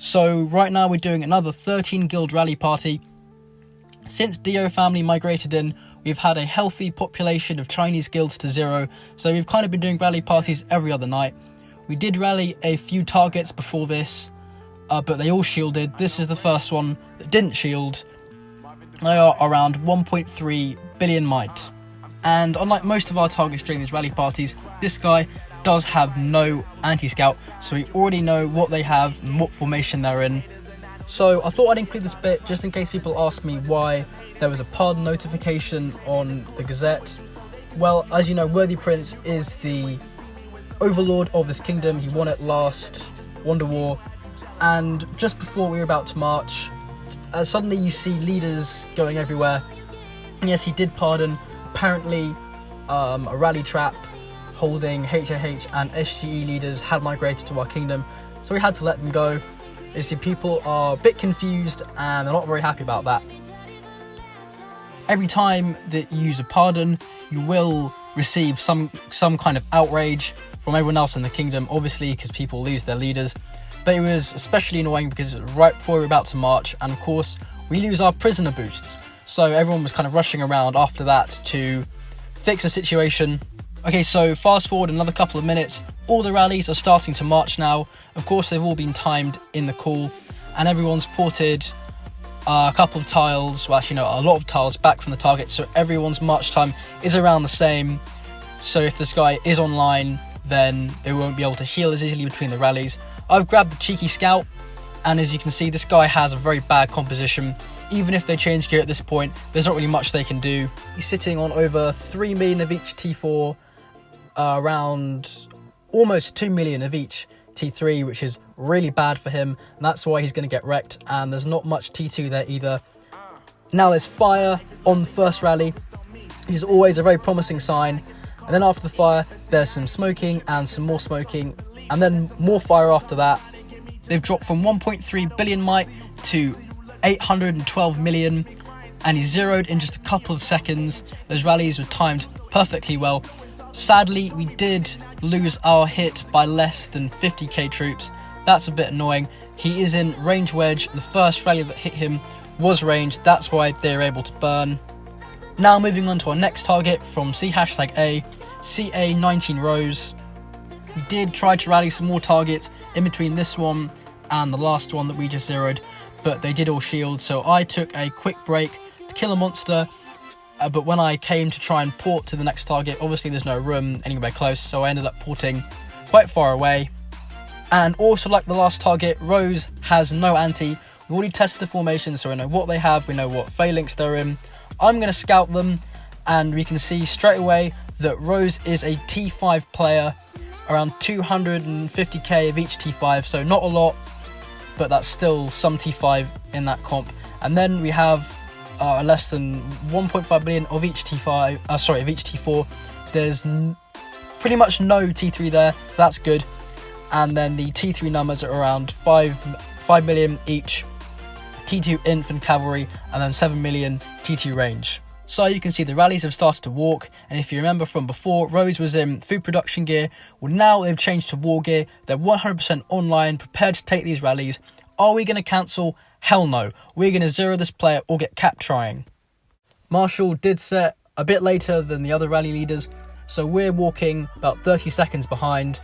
So right now we're doing another 13 guild rally party. Since Dio family migrated in, we've had a healthy population of Chinese guilds to zero, so we've kind of been doing rally parties every other night. We did rally a few targets before this, but they all shielded. This is the first one that didn't shield. They are around 1.3 billion might. And unlike most of our targets during these rally parties, this guy does have no anti-scout, so we already know what they have and what formation they're in. So I thought I'd include this bit just in case people ask me why there was a pardon notification on the Gazette. Well, as you know, Worthy Prince is the overlord of this kingdom. He won it last Wonder War, and just before we were about to march, suddenly you see leaders going everywhere. And yes, he did pardon. Apparently a rally trap holding HAH and SGE leaders had migrated to our kingdom, so we had to let them go. You see, people are a bit confused and they're not very happy about that. Every time that you use a pardon, you will receive some kind of outrage from everyone else in the kingdom, obviously because people lose their leaders. But it was especially annoying because it was right before we were about to march, and of course we lose our prisoner boosts. So everyone was kind of rushing around after that to fix the situation. Okay, so fast forward another couple of minutes, all the rallies are starting to march now. Of course, they've all been timed in the call, and everyone's ported a couple of tiles, well actually no, a lot of tiles back from the target, so everyone's march time is around the same. So if this guy is online, then they won't be able to heal as easily between the rallies. I've grabbed the cheeky scout, and as you can see, this guy has a very bad composition. Even if they change gear at this point, there's not really much they can do. He's sitting on over 3 million of each T4, around almost 2 million of each T3, which is really bad for him, and that's why he's going to get wrecked. And there's not much T2 there either. Now there's fire on the first rally, which is always a very promising sign. And then after the fire, there's some smoking and some more smoking, and then more fire after that. They've dropped from 1.3 billion might to 812 million, and he's zeroed in just a couple of seconds. Those rallies were timed perfectly well. Sadly, we did lose our hit by less than 50k troops. That's a bit annoying. He is in range wedge. The first rally that hit him was ranged. That's why they were able to burn. Now moving on to our next target from C#A, CA19 Rose. We did try to rally some more targets in between this one and the last one that we just zeroed, but they did all shield, so I took a quick break to kill a monster. But when I came to try and port to the next target, obviously there's no room anywhere close, so I ended up porting quite far away. And also, like the last target, Rose has no anti. We already tested the formation, so we know what they have, we know what phalanx they're in. I'm going to scout them, and we can see straight away that Rose is a T5 player, around 250k of each T5, so not a lot, but that's still some T5 in that comp. And then we have less than 1.5 billion of each T5, of each T4. There's pretty much no T3 there, so that's good. And then the T3 numbers are around 5 million each, T2 infant cavalry, and then 7 million T2 range. So you can see the rallies have started to walk, and if you remember from before, Rose was in food production gear. Well, now they've changed to war gear. They're 100% online, prepared to take these rallies. Are we going to cancel? Hell no. We're going to zero this player or get capped trying. Marshall did set a bit later than the other rally leaders, so we're walking about 30 seconds behind.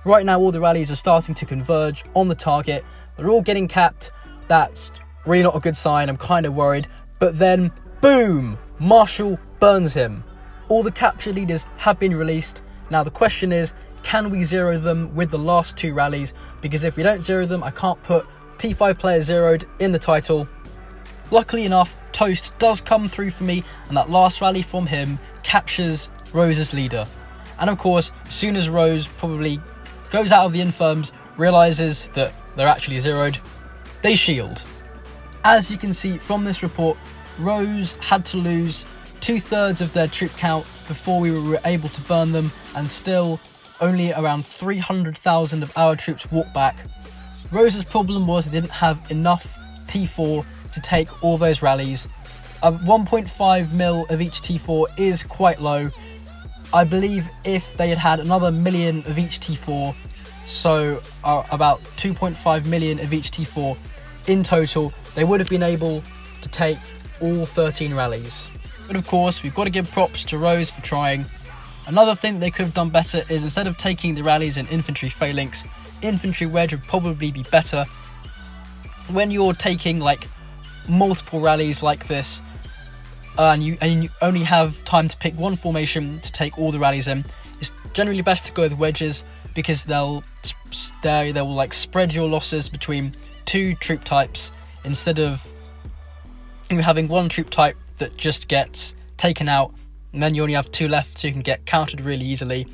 Right now all the rallies are starting to converge on the target. They're all getting capped. That's really not a good sign. I'm kind of worried. But then, boom! Marshall burns him. All the captured leaders have been released. Now the question is, can we zero them with the last two rallies? Because if we don't zero them, I can't put T5 player zeroed in the title. Luckily enough, Toast does come through for me, and that last rally from him captures Rose's leader. And of course, as soon as Rose probably goes out of the infirms, realizes that they're actually zeroed, they shield. As you can see from this report, Rose had to lose 2/3 of their troop count before we were able to burn them, and still only around 300,000 of our troops walked back. Rose's problem was they didn't have enough T4 to take all those rallies. 1.5 mil of each T4 is quite low. I believe if they had had another million of each T4, so about 2.5 million of each T4 in total. They would have been able to take all 13 rallies. But of course, we've got to give props to Rose for trying. Another thing that they could have done better is, instead of taking the rallies in infantry phalanx, infantry wedge would probably be better. When you're taking like multiple rallies like this, and you only have time to pick one formation to take all the rallies in, it's generally best to go with wedges, because they will like spread your losses between two troop types, instead of you having one troop type that just gets taken out and then you only have two left, so you can get countered really easily.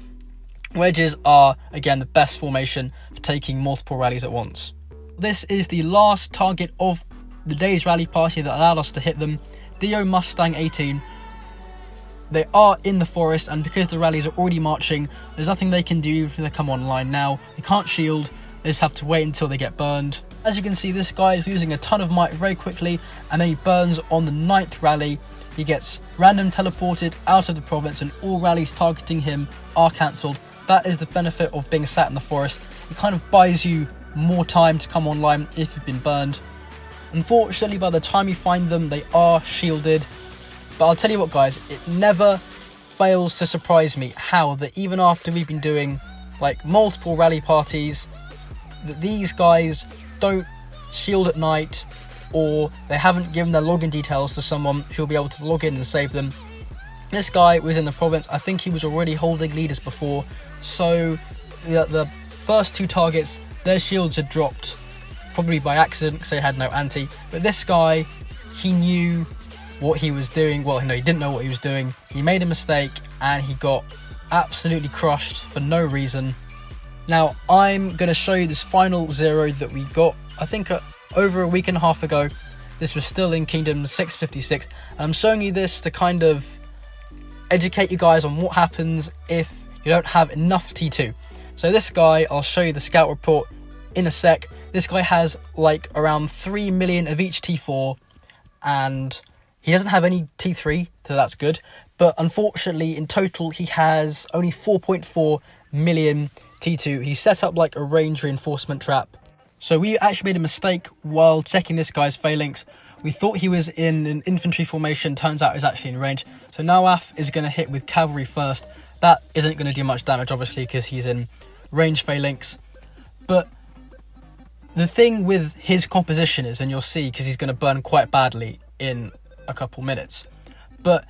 Wedges are again the best formation for taking multiple rallies at once. This is the last target of the day's rally party that allowed us to hit them. Dio Mustang 18. They are in the forest, and because the rallies are already marching, there's nothing they can do if they come online now. They can't shield, they just have to wait until they get burned. As you can see, this guy is losing a ton of might very quickly, and then he burns on the 9th rally. He gets random teleported out of the province, and all rallies targeting him are cancelled. That is the benefit of being sat in the forest. It kind of buys you more time to come online if you've been burned. Unfortunately, by the time you find them, they are shielded. But I'll tell you what, guys, it never fails to surprise me how that even after we've been doing like multiple rally parties, that these guys don't shield at night, or they haven't given their login details to someone who'll be able to log in and save them. This guy was in the province. I think he was already holding leaders before, so the first two targets, their shields had dropped, probably by accident because they had no anti. But this guy, he knew what he was doing. Well, no, he didn't know what he was doing. He made a mistake and he got absolutely crushed for no reason. Now, I'm going to show you this final zero that we got, I think, over a week and a half ago. This was still in Kingdom 656. And I'm showing you this to kind of educate you guys on what happens if you don't have enough T2. So this guy, I'll show you the scout report in a sec. This guy has like around 3 million of each T4, and he doesn't have any T3, so that's good. But unfortunately, in total, he has only 4.4 million T2. He set up like a range reinforcement trap. So we actually made a mistake while checking this guy's phalanx. We thought he was in an infantry formation, turns out he's actually in range. So Nawaf is going to hit with cavalry first. That isn't going to do much damage, obviously, because he's in range phalanx. But the thing with his composition is, and you'll see because he's going to burn quite badly in a couple minutes, but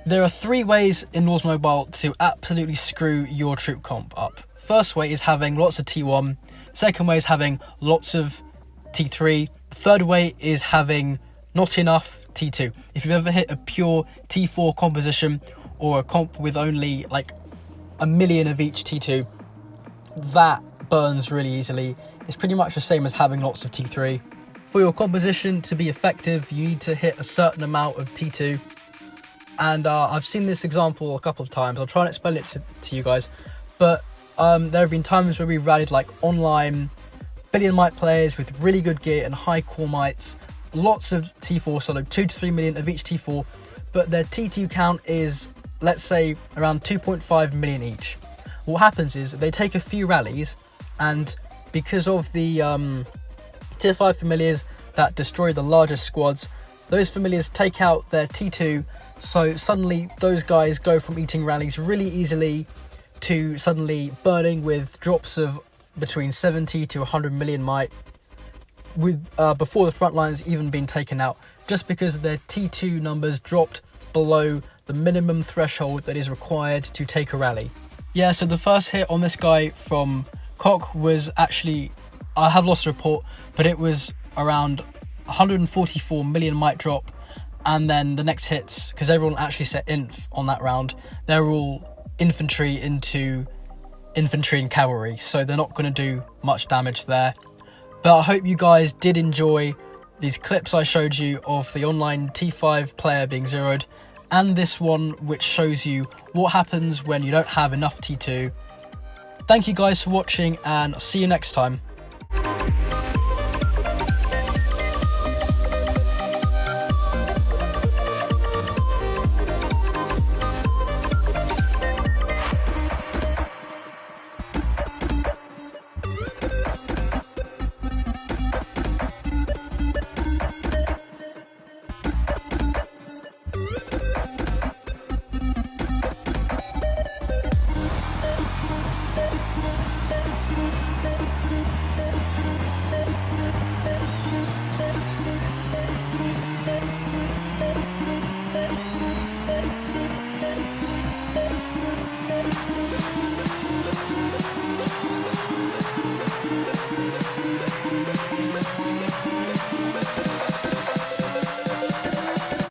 there are 3 ways in Norse Mobile to absolutely screw your troop comp up. First way is having lots of T1. Second way is having lots of T3. The third way is having not enough T2. If you've ever hit a pure T4 composition, or a comp with only like 1 million of each T2, that burns really easily. It's pretty much the same as having lots of T3. For your composition to be effective, you need to hit a certain amount of T2. And I've seen this example a couple of times. I'll try and explain it to you guys. But there have been times where we've rallied like online billion might players with really good gear and high core mites, lots of T4, so like 2 to 3 million of each T4, but their T2 count is, let's say, around 2.5 million each. What happens is they take a few rallies, and because of the tier 5 familiars that destroy the largest squads, those familiars take out their T2, so suddenly those guys go from eating rallies really easily to suddenly burning with drops of between 70 to 100 million might, with before the front line's even been taken out, just because their T2 numbers dropped below the minimum threshold that is required to take a rally. Yeah, so the first hit on this guy from Cock was actually, I have lost a report, but it was around 144 million might drop. And then the next hits, because everyone actually set inf on that round, they're all infantry into infantry and cavalry, so they're not going to do much damage there. But I hope you guys did enjoy these clips I showed you of the online T5 player being zeroed, and this one which shows you what happens when you don't have enough T2. Thank you guys for watching, and I'll see you next time.